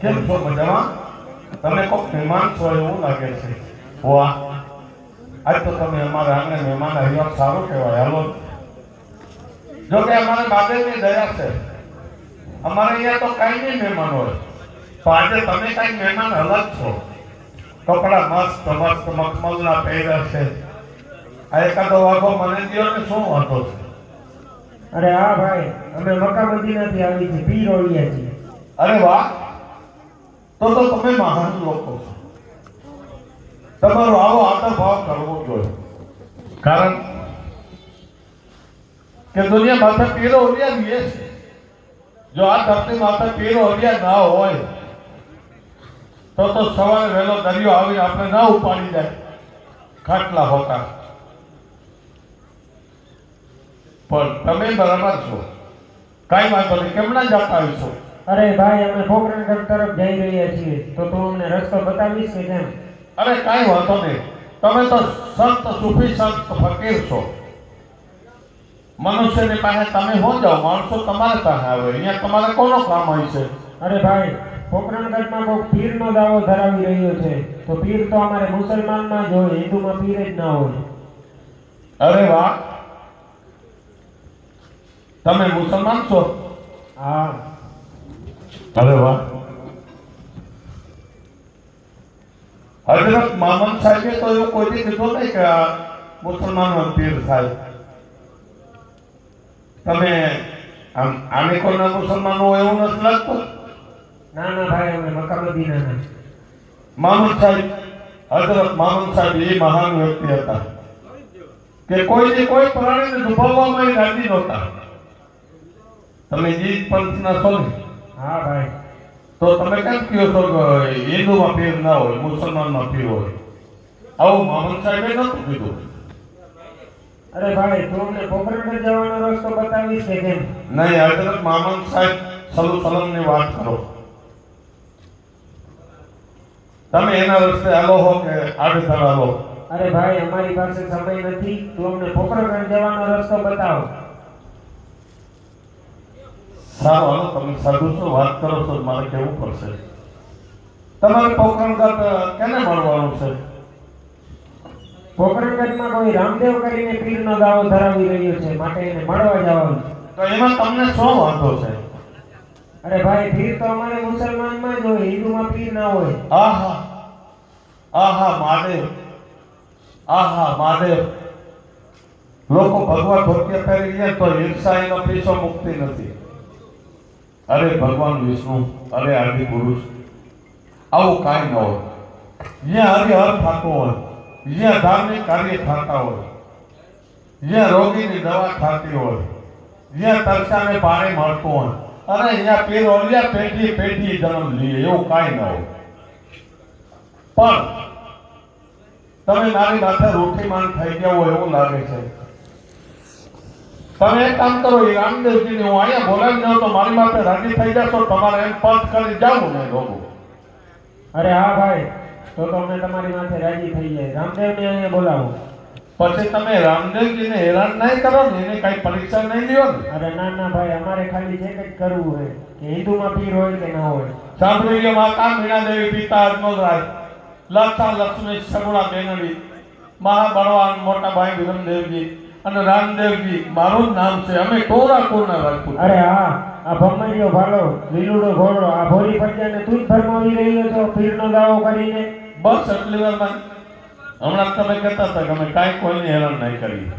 કેમ છો? મજામાં? તમે કોક મહેમાન છો એવું લાગે છે. વાહ, આજ તો તમે અમારા આંગણે મહેમાન આવ્યા, સારું કહેવાય. હાલો, જો કે અમારે મહાદેવની દયા છે, અમારે અહીંયા તો કાંઈ નહીં મહેમાન હોય, તો આજે તમે કાંઈ મહેમાન અલગ છો. કપડા મસ્ત મસ્ત મખમલના પહેર્યા છે. આ એકાદો વાઘો મને દ્યો ને, શું વાંધો છે? અરે હા ભાઈ, અમે મક્કા મદીનાથી આવી છે, પીર ઓળિયા છીએ. અરે વાહ, તો તમે મહાન લોકો છો. તમારો આવો આદર ભાવ કરવો જોઈએ, કારણ કે દુનિયા માથે પીરો ઓલિયા જ છે. જો આ ધરતી માથે પીરો ઓલિયા ના હોય તો સવારે વહેલો દરિયો આવી આપણે ના ઉપાડી જાય ખાટલા હોતા. પણ તમે બરાબર છો, કાંઈ વાંધો નહીં. કેમ ના જતા આવીશો? અરે ભાઈ, અમે પોખરણગઢ તરફ જઈ રહ્યા છીએ, તો તું અમને રસ્તો બતાવીશ કે કેમ? અરે કાંઈ વાંધો નહીં. તમે તો સંત, સૂફી સંત, ફકીર છો. મનુષ્યની પાસે તમે હો જાઓ, માણસો તમારે પાસે આવે. અહીંયા તમારે કોનો કામ હોય છે? અરે ભાઈ, પોખરણગઢમાં કોઈ પીરનો દાવો ધરાવી રહ્યો છે, તો પીર તો અમારે મુસલમાનમાં જ હોય, હિન્દુમાં પીર જ ના હોય. અરે વાહ, તમે મુસલમાન છો? હા. અરે વાહ. હજરત મામન સાહેબે તો એવું કોઈ કીધું નહીં કે આ મુસલમાનનો પીર થાય. તમે આને કોઈના મુસલમાન હોય એવું નથી લાગતું? ના ના ભાઈ, અમે મક્કા મદીનાના. મામન સાહેબ, હજરત મામન સાહેબ એ મહાન વ્યક્તિ હતા કે કોઈને કોઈ પ્રાણીને દુભાવવામાં એ રાજી નહોતા. તમે જીત પંથના છો ને? હા ભાઈ. તો તમે કેમ કહો છો કે હિન્દુમાં પીર ના હોય, મુસલમાનમાં પીર હોય? આવું મામન સાહેબે નહોતું કીધું. અરે ભાઈ, તું અમને પોખરણગઢ જવાનો રસ્તો બતાવીશ કે કેમ? નહીં, હજરત મામન સાહેબ સલમ ની વાત કરો. તમે એના રસ્તે હાલો હો કે આડેધડ હાલો? અરે ભાઈ, અમારી પાસે સમય નથી, તું અમને પોખરણગઢ જવાનો રસ્તો બતાવ. સારું હાલો, તમે સાધુ છો, વાત કરો છો, મારે કહેવું પડશે. તમારે પોખરણગઢ કેને મળવાનું છે? પોખરણગઢમાં કોઈ રામદેવ કરીને પીરનો દાવો ધરાવી રહ્યો છે, માટે એને મળવા જવાનું. તો એમાં તમને શું વાંધો છે? અરે ભાઈ, પીર તો અમારે મુસલમાનમાં જ હોય, હિન્દુમાં પીર ના હોય. આહા, આહા મહાદેવ, આહા મહાદેવ. લોકો ભગવાન ધોતિયા પહેરી ગયા તો ઈર્ષાનો પીછો મુક્તિ નથી. અરે ભગવાન વિષ્ણુ, અરે આદિ પુરુષ, આવું કાંઈ ન હોય. જ્યાં હરિહર થતું હોય, જ્યાં ધાર્મિક કાર્ય થતા હોય, જ્યાં રોગીની દવા થતી હોય, જ્યાં તરસાને પાણી મળતું હોય, અને અહીંયા પીર ઓલિયા પેઢી પેઢી જન્મ લઈએ, એવું કાંઈ ન હોય. પણ તમે મારી માથે રૂઠીમાન થઈ ગયા હોય એવું લાગે છે. તમે એક કામ કરો, એ રામદેવજીને હું અહીંયા બોલાવી દઉં તો મારી માથે રાજી થઈ જશો. તમારે એમ પંથ કરી જાવું ને લોકો. અરે હા ભાઈ, તો અમે તમારી માથે રાજી થઈ જાય. રામદેવને અહીંયા બોલાવો. પછી તમે રામદેવજીને હેરાન નહીં કરો ને, એને કઈ પરીક્ષા નહીં લ્યો ને. અરે ના ના ભાઈ, અમારે ખાલી એક જ કરવું હોય કે હિન્દુમાં પીર હોય કે ના હોય. સાંભળી લો, માતા મીણા દેવી, પિતા અજમલરાય, લક્ષા લક્ષ્મી સગુણા બેનડી, મહાબળવાન મોટા ભાઈ વિરમદેવજી અને રામદેવજી મારું જ નામ છે. અમે ટોરા કોના રાખું. અરે હા, આ ભમરીયો ભાલો, લીલુડો ઘોડો, આ ભોરી પટ્યાને તું જ ભરમાવી રહ્યો છો પીરનો દાવો કરીને. બસ એટલી વારમાં હમણાં તમે કહેતા હતા કે અમે કાંઈ કોઈને હેરાન નહીં કરી.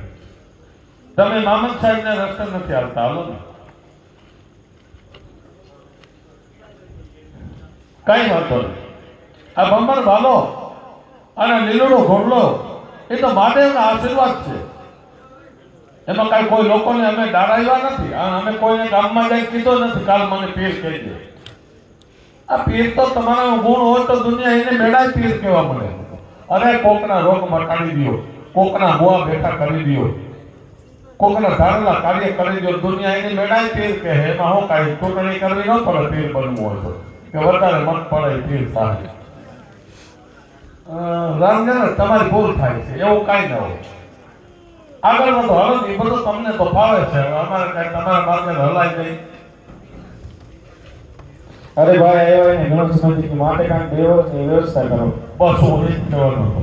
તમે મામન સાહેબને રસ્તે નથી આવતા, હાલો ને. કાંઈ વાંધો નહીં. આ ભમર ભાલો અને લીલુડો ઘોડલો એ તો મહાદેવના આશીર્વાદ છે. એમાં કાંઈ કોઈ લોકોને અમે ડારાવ્યા નથી. અમે કોઈને ગામમાં જઈ કીધો નથી કાલ મને પીર કહી દે. આ પીર તો તમારા ગુણ હોય તો દુનિયા એને મેળાય પીર કહેવા મળે. અરે કોકના રોગ મટાડી દો, કોકના બોવા બેઠા કરી દો, કોકના ધારેલા કાર્ય કરી દો, દુનિયા એને મેળાય પીર કહે. એમાં હું કાંઈ ચૂંટણી કરવી ન પડે પીર બનવું હોય તો, કે વધારે મત પડે પીર થાય. રામદેવ, તમારી ભૂલ થાય છે, એવું કાંઈ ન હોય. આગળ વધો, હાલો. એ બધું તમને તો ફાવે છે, અમારે કાંઈ તમારા માર્ગે હલાય નહીં. અરે ભાઈ આવ્યા ને ઘણો સમયથી માટે કાંઈક દેવો છે વ્યવસ્થા કરો. બસ હું એ જ કહેવાનો હતો.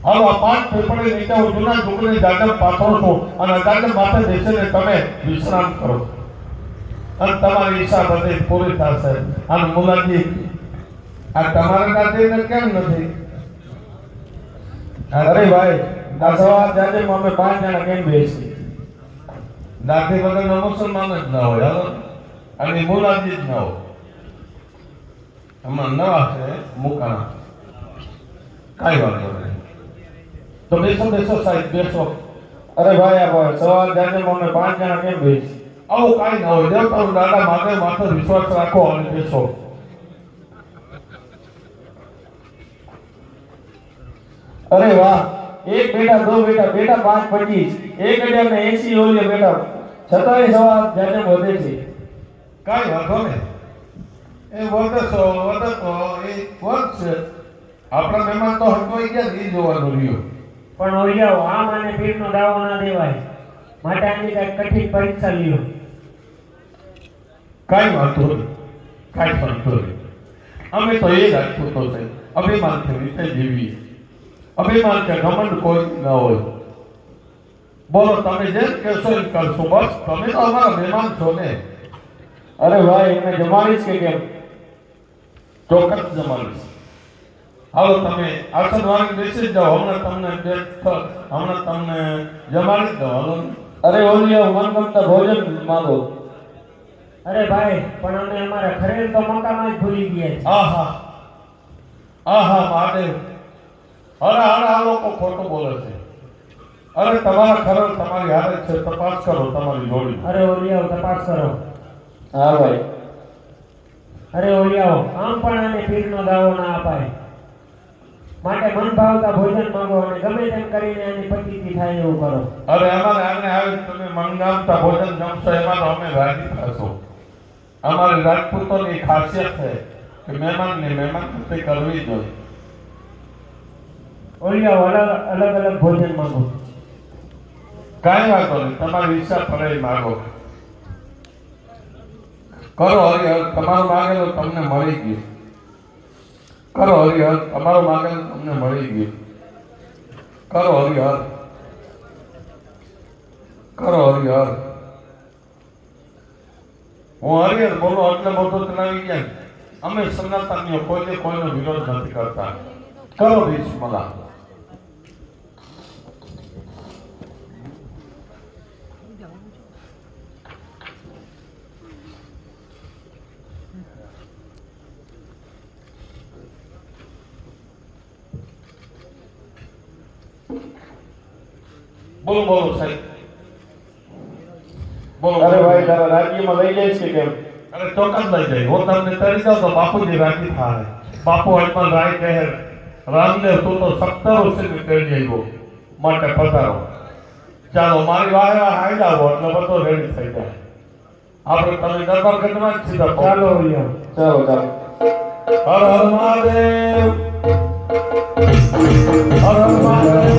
હાલો આ 5 પેપરે નીચે હું જૂના ઢોકળીની દાદર પાથરો છું અને દાદર માથે બેસીને તમે વિશ્રામ કરો અને તમારી ઈચ્છા બધી પૂરી થશે. અને મુલાજી આ તમારા દાદીને કેમ નથી? અરે ભાઈ આ સવાર જાજે અમે 5 જણા કેમ બેસી? દાદી વગરના મુસલમાન જ ના હોય. હાલો અને મુલાજી જ ના હોય. હમણાં નવા છે મુકાણા. કાંઈ વાંધો નહીં. તો બેસો બેસો સાહેબ બેસો. અરે ભાઈ આ ભાઈ સવાર જાજે અમે 5 જણા કેમ બેસી? આવું કાંઈ ના હોય. દેવતાનું દાદા માગે માથે વિશ્વાસ રાખો અને બેસો. અરે વાહ, એક બેટા દો બેટા બેટા 5 25 1080 ઓલિયો બેટા છતાંય સવાર જાજે વધે છે. કાંઈ વાંધો નહીં. એ વધતો એ વધશે. આપણા મહેમાન તો હટવાઈ ગયા એ જોવાનું રહ્યું. પણ ઓલિયાઓ આમ અને પીરનો દાવો ના દેવાય માટે આની કાંઈક કઠિન પરીક્ષા લ્યો. કાંઈ વાંધો નહીં. કાંઈ વાંધો નહીં. અમે તો એ રાખતું તો છે અભિમાનથી રીતે જીવીએ. અભિમાન કે ઘમંડ કોઈ ના હોય. બોલો તમે જેમ કહેશો એમ કરશો. બસ તમે તો અમારા મહેમાન છો ને. અરે ભાઈ એમને જમાડીશ કે કેમ? ચોક્કસ જમાડીશ. હાલો તમે આસન વાળી બેસી જ જાઓ. હમણાં તમને જમાડી જ દો. હાલો. અરે ઓલિયો મનગમતા ભોજન માંગો. અરે ભાઈ પણ અમે અમારા ખરેલ તો મકામાં જ ભૂલી ગયા છે. આહા આહા મહાદેવ. અરે આ લોકો ખોટું બોલે છે. અરે તમારા ખરેલ તમારી હારે છે. તપાસ કરો તમારી જોડી. અરે ઓલિયાઓ તપાસ કરો. હા ભાઈ. અરે ઓલિયાઓ આમ પણ આને પીરનો દાવો ના અપાય માટે મન ભાવતા ભોજન માંગો અને ગમે તેમ કરીને આની પતિથી થાય એવું કરો. અરે અમારે આને આવી તમે મનગામતા ભોજન જમશો એમાં તો અમે રાજી થશો. અમારી રાજપૂતોની ખાસિયત છે કે મહેમાનને મહેમાન ગતિ કરવી જ જોઈએ. ઓલિયાઓ અલગ અલગ ભોજન માંગો. કાંઈ વાંધો નહીં. તમારી ઈચ્છા પડે એ માગો. કરો હરિહર. તમારું માગેલું તમને મળી ગયું. કરો હરિહર. તમારું માગેલું તમને મળી ગયું. કરો હરિહર. કરો હરિહર. હું હરિહર બોલો એટલે બધું ચલાવી ગયા. અમે સનાતનીઓ કોઈનો વિરોધ નથી કરતા. કરો બિસ્મિલ્લાહ. બોલો બોલો સાહેબ. બોલો. અરે ભાઈ તારા રાજ્યમાં લઈ જાય છે કેમ? અરે ચોક્કસ લઈ જાય. હું તમને કરી જાઉં તો બાપુજી રાજી થાય. બાપુ હનુમાન રાય કહે રામદેવ તું તો 17 વર્ષથી કરી આવ્યો માટે પધારો. ચાલો મારી વાહે આવી જાઓ એટલે બધો રેડી થઈ જાય. આપણે તમે દરબાર ગઢમાં જ સીધા પહોંચો. ચાલો ઓલિયો ચાલો ચાલો. હર હર મહાદેવ. હર હર મહાદેવ.